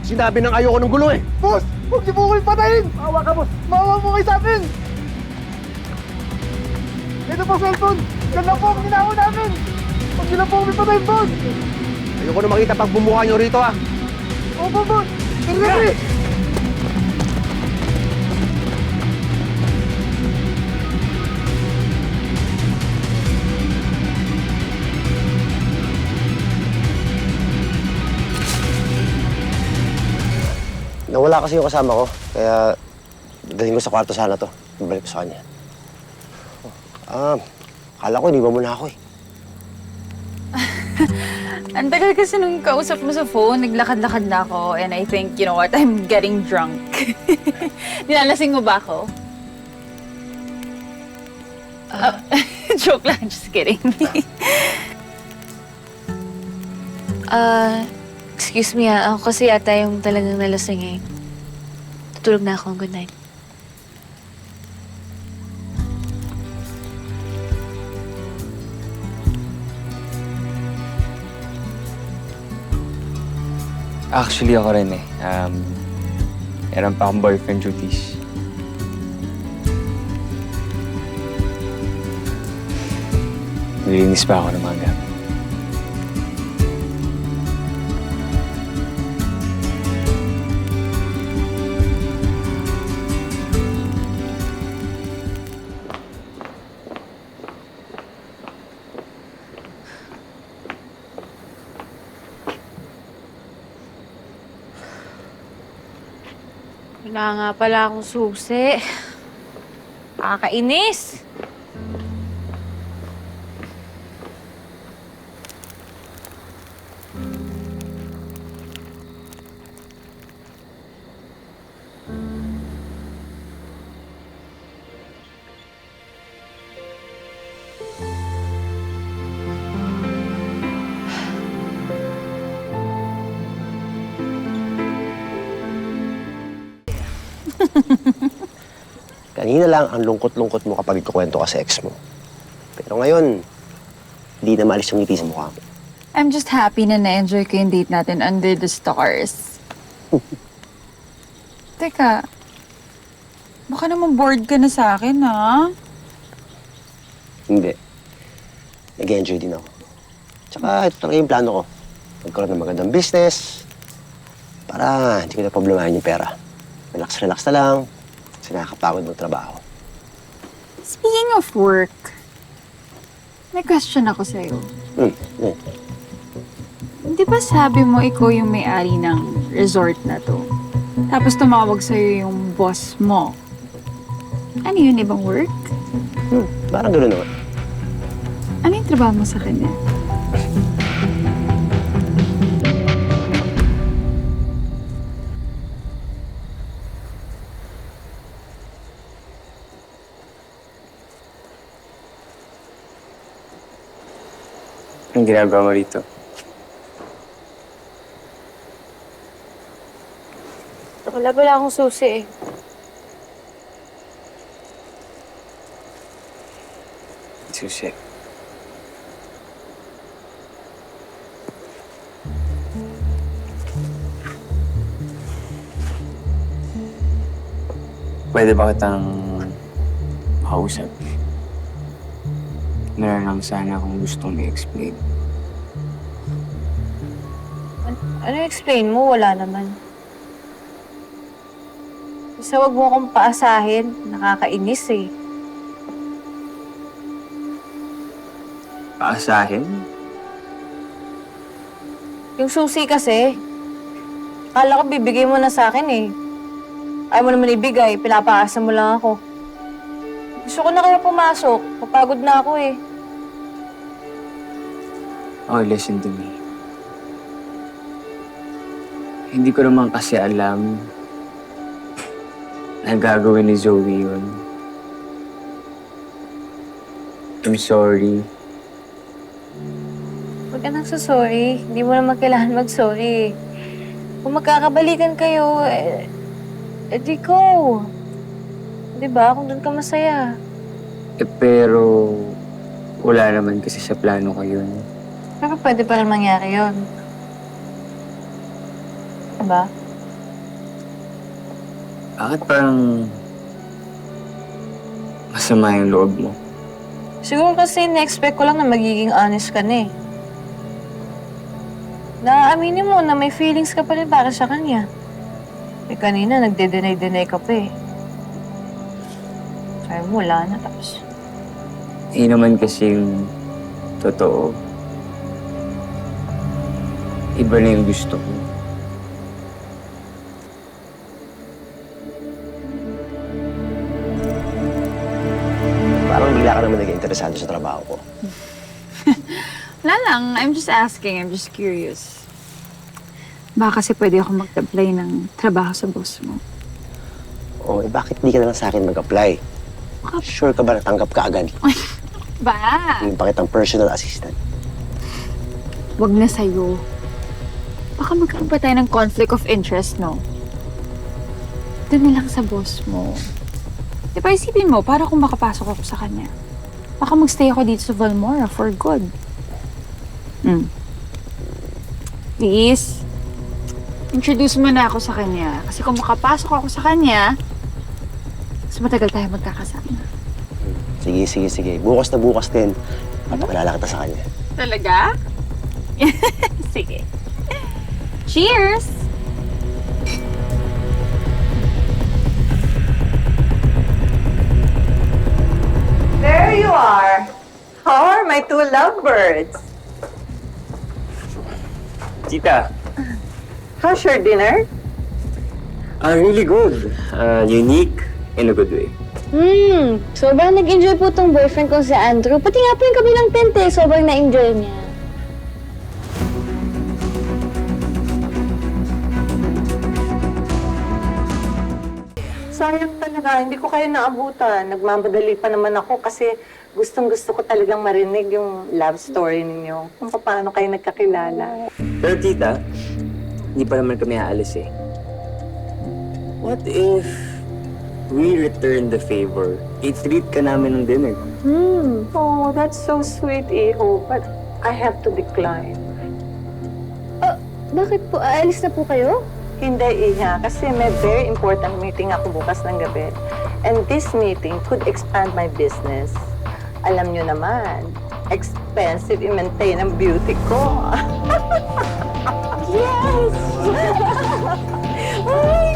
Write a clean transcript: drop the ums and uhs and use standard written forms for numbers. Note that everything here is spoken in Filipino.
Sinabi ng ayoko ng gulo eh. Boss! Huwag niyo po ko patayin! Maawa ka, boss! Maawa po kayo sa amin! Ito po, cellphone! Yan lang po ang ginagawa namin! Huwag niyo lang po kami patayin, boss! Ayoko na makita pag bumuka nyo rito ah. Opo, boss! Tara, Nawala kasi yung kasama ko, kaya dalhin ko sa kwarto sana to. Ibalik ko sa kanya. Akala ko iniwan mo na ako eh. Ang tagal kasi nung kausap mo sa phone, naglakad-lakad na ako, and I think, you know what, I'm getting drunk. Nilalasing mo ba ako? Joke lang, just kidding. Excuse me ako kasi yata yung talagang nalasing eh. Tutulog na ako. Good night. Actually, ako rin eh. Meron pa akong boyfriend duties. Nilinis pa ako ng mga gamit. Wala nga pala akong susi. Kakainis! Kanina lang ang lungkot-lungkot mo kapag ikukwento ka sa ex mo. Pero ngayon, hindi na maalis yung ngiti sa mukha mo. I'm just happy na na-enjoy ko yung date natin under the stars. Teka, baka naman bored ka na sa akin, ha? Hindi. Nag-enjoy din ako. Tsaka ito talaga yung plano ko. Magkaroon ng magandang business para hindi ko na problemahin yung pera. Relax-relax na lang kasi nakakapagod ng trabaho. Speaking of work, may question ako sa'yo. Di ba sabi mo ikaw yung may-ari ng resort na to? Tapos tumawag sa'yo yung boss mo. Ano yun, ibang work? Parang gano'n naman. Ano yung trabaho mo sa kanya? Anong ginagawa mo rito? Wala pala akong susi eh. Susi. Pwede ba kitang makausap? Meron lang sana akong gustong i-explain. Ano explain mo? Wala naman. Isa wag mo akong paasahin. Nakakainis eh. Paasahin? Yung susi kasi, akala ko bibigay mo na sa akin eh. Ayaw mo naman ibigay, pinapaasa mo lang ako. Gusto ko na kayo pumasok. Papagod na ako eh. Oh, listen to me. Hindi ko naman kasi alam na gagawin ni Zoe yun. I'm sorry. Huwag ka nang sorry. Hindi mo naman kailangan mag-sorry. Kung magkakabalikan kayo, di go. Diba? Kung doon ka masaya. Pero wala naman kasi sa plano ko yun. Pero pwede pa rin mangyari yun. Diba? Bakit parang masama yung loob mo? Siguro kasi na-expect ko lang na magiging honest ka na eh. Naaaminin mo na may feelings ka pa rin para sa kanya. Eh kanina, nagde-deny-deny ka pa eh. Sabi mo, wala na. Tapos, Eh naman kasing totoo. Iba na yung gusto ko. Parang bigla ka naman naging interesado sa trabaho ko. Wala lang. I'm just asking. I'm just curious. Baka kasi pwede ako mag-apply ng trabaho sa boss mo. Oh, eh bakit di ka na lang sa akin mag-apply? Sure ka ba natanggap ka agad? Ba? Yung pa kitang personal assistant. Wag na sa'yo. Baka magkaroon pa tayo ng conflict of interest, no? Doon na lang sa boss mo. Di ba isipin mo, para kung makapasok ako sa kanya, baka magstay ako dito sa Valmora for good. Please, introduce mo na ako sa kanya. Kasi kung makapasok ako sa kanya, mas matagal tayo magkakasama. Sige. Bukas na bukas din. Papakilala kita sa kanya. Talaga? Sige. Cheers! There you are. How are my two lovebirds? Tita, How's your dinner? really good. Unique in a good way. Sobrang nag-enjoy po tong boyfriend ko si Andrew. Pati nga po yung kabilang tent eh, sobrang na-enjoy niya. Sayang talaga, hindi ko kayo naabutan. Nagmamadali pa naman ako kasi gustong-gusto ko talagang marinig yung love story ninyo. Kung paano kayo nagkakilala. Pero tita, hindi pa naman kami aalis eh. What if we return the favor? I-treat ka namin ng dinner. Oh, that's so sweet, Iho. But I have to decline. Bakit po? Aalis na po kayo? Hindi, Iha, kasi may very important meeting ako bukas ng gabi. And this meeting could expand my business. Alam nyo naman, expensive i-maintain ang beauty ko. Yes! Ay,